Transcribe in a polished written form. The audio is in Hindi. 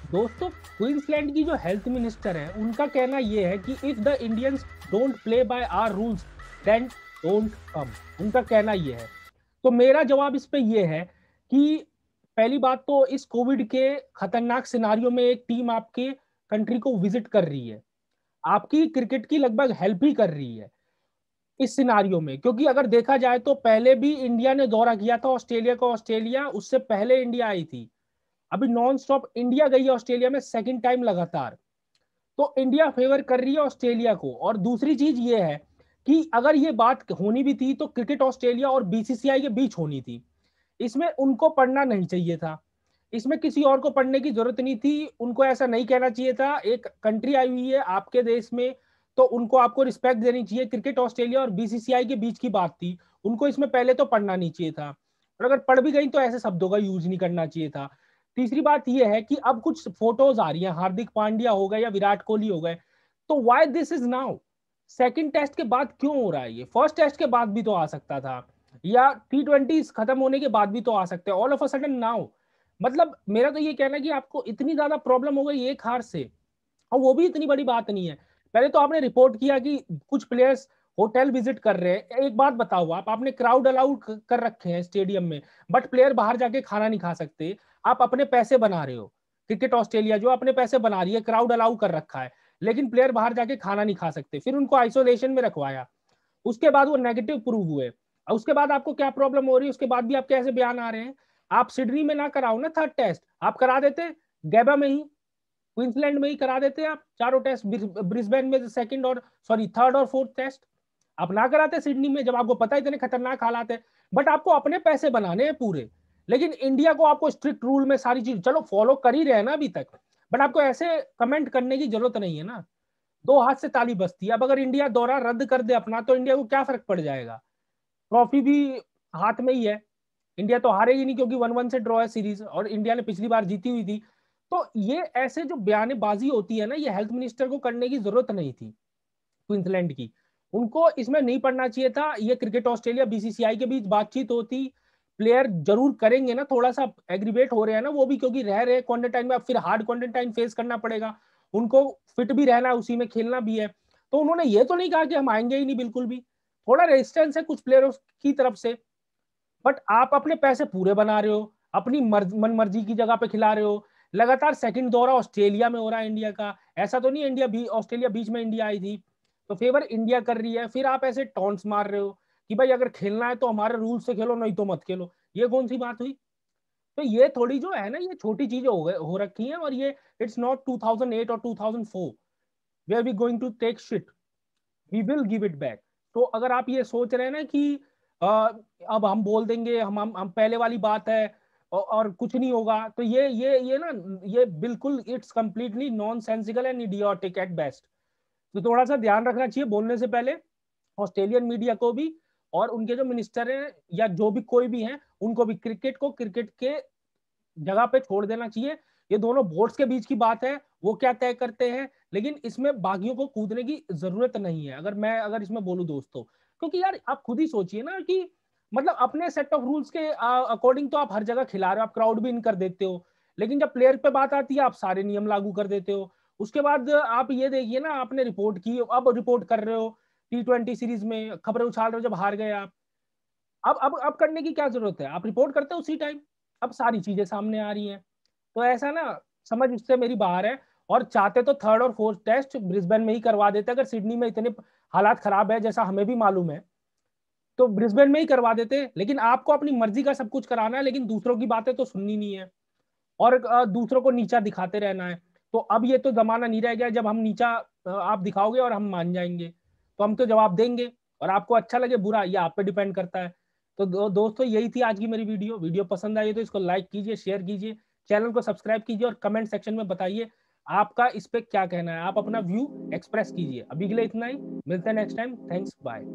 दोस्तों, क्वींसलैंड की जो हेल्थ मिनिस्टर है उनका कहना ये है कि if the Indians don't play by our rules then don't come. उनका कहना ये है। तो मेरा जवाब इस पे ये है कि पहली बात तो इस कोविड के खतरनाक सिनारियों में एक टीम आपके कंट्री को विजिट कर रही है, आपकी क्रिकेट की लगभग हेल्प ही कर रही है इस सिनारियों में। क्योंकि अगर देखा जाए तो पहले भी इंडिया ने दौरा किया था ऑस्ट्रेलिया को, ऑस्ट्रेलिया उससे पहले इंडिया आई थी। अभी नॉन स्टॉप इंडिया गई है ऑस्ट्रेलिया में सेकंड टाइम लगातार। तो इंडिया फेवर कर रही है ऑस्ट्रेलिया को। और दूसरी चीज ये है कि अगर ये बात होनी भी थी तो क्रिकेट ऑस्ट्रेलिया और बीसीसीआई के बीच होनी थी। इसमें उनको पढ़ना नहीं चाहिए था, इसमें किसी और को पढ़ने की जरूरत नहीं थी। उनको ऐसा नहीं कहना चाहिए था। एक कंट्री आई हुई है आपके देश में तो उनको आपको रिस्पेक्ट देनी चाहिए। क्रिकेट ऑस्ट्रेलिया और बीसीसीआई के बीच की बात थी, उनको इसमें पहले तो पढ़ना नहीं चाहिए था। और अगर पढ़ भी गई तो ऐसे शब्दों का यूज नहीं करना चाहिए था। तीसरी बात यह है कि अब कुछ फोटोज आ रही हैं, हार्दिक पांड्या हो गए या विराट कोहली हो गए, तो why this is now? Second test के बाद क्यों हो रहा है ये? फर्स्ट टेस्ट के बाद भी तो आ सकता था, या T20 खत्म होने के बाद भी तो आ सकते हैं। All of a sudden now, मतलब मेरा तो ये कहना है कि आपको इतनी ज्यादा प्रॉब्लम हो गई एक हार से, और वो भी इतनी बड़ी बात नहीं है। पहले तो आपने रिपोर्ट किया कि कुछ प्लेयर्स होटल विजिट कर रहे हैं। एक बात बताओ, आपने क्राउड अलाउड कर रखे हैं स्टेडियम में, बट प्लेयर बाहर जाके खाना नहीं खा सकते। आप अपने पैसे बना रहे हो, क्रिकेट ऑस्ट्रेलिया जो अपने पैसे बना रही है, क्राउड अलाउ कर रखा है, लेकिन प्लेयर बाहर जाके खाना नहीं खा सकते। फिर उनको आइसोलेशन में रखवाया, उसके बाद वो नेगेटिव प्रूव हुए। और उसके बाद आपको क्या प्रॉब्लम हो रही है, उसके बाद भी आपके ऐसे बयान आ रहे हैं। आप सिडनी में ना कराओ ना थर्ड टेस्ट, आप करा देते गैबा में ही, क्वींसलैंड में ही करा देते आप चारों टेस्ट। ब्रिस्बेन में सेकंड और सॉरी थर्ड और फोर्थ टेस्ट आप ना कराते सिडनी में, जब आपको पता है इतने खतरनाक हालात है। बट आपको अपने पैसे बनाने हैं पूरे। लेकिन इंडिया को आपको स्ट्रिक्ट रूल में सारी चीज चलो फॉलो कर ही रहे हैं ना अभी तक, बट आपको ऐसे कमेंट करने की जरूरत नहीं है ना। दो हाथ से ताली बजती है। अब अगर इंडिया दौरा रद्द कर दे अपना तो इंडिया को क्या फर्क पड़ जाएगा? ट्रॉफी भी हाथ में ही है। इंडिया तो हारेगी नहीं क्योंकि 1-1 से ड्रॉ है सीरीज, और इंडिया ने पिछली बार जीती हुई थी। तो ये ऐसे जो बयानबाजी होती है ना, ये हेल्थ मिनिस्टर को करने की जरूरत नहीं थी क्वींसलैंड की। उनको इसमें नहीं पढ़ना चाहिए था। ये क्रिकेट ऑस्ट्रेलिया बीसीसीआई के बीच बातचीत होती, प्लेयर जरूर करेंगे ना, थोड़ा सा एग्रीवेट हो रहे हैं ना वो भी, क्योंकि रह रहे क्वारंटाइन में, अब फिर हार्ड क्वारंटाइन फेस करना पड़ेगा उनको। फिट भी रहना है, उसी में खेलना भी है। तो उन्होंने ये तो नहीं कहा कि हम आएंगे ही नहीं, बिल्कुल भी। थोड़ा रेजिस्टेंस है कुछ प्लेयरों की तरफ से, बट आप अपने पैसे पूरे बना रहे हो, अपनी मन मर्जी की जगह पे खिला रहे हो। लगातार सेकंड दौरा ऑस्ट्रेलिया में हो रहा है इंडिया का। ऐसा तो नहीं इंडिया भी ऑस्ट्रेलिया बीच में इंडिया आई थी, तो फेवर इंडिया कर रही है। फिर आप ऐसे टॉन्ट्स मार रहे हो कि भाई अगर खेलना है तो हमारे रूल से खेलो, नहीं तो मत खेलो। ये कौन सी बात हुई? तो ये थोड़ी जो है ना, ये छोटी चीजें हो रखी हैं। और ये इट्स नॉट 2008 और 2004 we are we going to take shit, we will give it back. तो अगर आप ये सोच रहे हैं ना कि अब हम बोल देंगे, हम पहले वाली बात है और कुछ नहीं होगा, तो ये ना, ये बिल्कुल it's completely nonsensical and idiotic at best. तो थोड़ा सा ध्यान रखना चाहिए बोलने से पहले ऑस्ट्रेलियन मीडिया को भी, और उनके जो मिनिस्टर हैं या जो भी कोई भी हैं उनको भी। क्रिकेट को क्रिकेट के जगह पे छोड़ देना चाहिए। ये दोनों बोर्ड्स के बीच की बात है, वो क्या तय करते हैं, लेकिन इसमें बागियों को कूदने की जरूरत नहीं है, अगर इसमें बोलूं दोस्तों। क्योंकि यार आप खुद ही सोचिए ना कि मतलब अपने सेट ऑफ रूल्स के अकॉर्डिंग तो आप हर जगह खिला रहे हो, आप क्राउड भी इन कर देते हो, लेकिन जब प्लेयर पे बात आती है आप सारे नियम लागू कर देते हो। उसके बाद आप ये देखिए ना, आपने रिपोर्ट की, अब रिपोर्ट कर रहे हो T20 सीरीज में, खबरें उछाल रहे हो जब हार गए आप। अब करने की क्या जरूरत है? आप रिपोर्ट करते हो उसी टाइम। अब सारी चीजें सामने आ रही हैं, तो ऐसा ना समझ उससे मेरी बाहर है। और चाहते तो थर्ड और फोर्थ टेस्ट ब्रिस्बेन में ही करवा देते, अगर सिडनी में इतने हालात खराब है जैसा हमें भी मालूम है, तो ब्रिस्बेन में ही करवा देते। लेकिन आपको अपनी मर्जी का सब कुछ कराना है, लेकिन दूसरों की बातें तो सुननी नहीं है, और दूसरों को नीचा दिखाते रहना है। तो अब ये तो जमाना नहीं रह गया जब हम नीचा आप दिखाओगे और हम मान जाएंगे। तो हम तो जवाब देंगे, और आपको अच्छा लगे बुरा ये आप पे डिपेंड करता है। तो दोस्तों, यही थी आज की मेरी वीडियो पसंद आई तो इसको लाइक कीजिए, शेयर कीजिए, चैनल को सब्सक्राइब कीजिए, और कमेंट सेक्शन में बताइए आपका इस पे क्या कहना है। आप अपना व्यू एक्सप्रेस कीजिए। अभी के लिए इतना ही, मिलते हैं नेक्स्ट टाइम। Thanks, bye.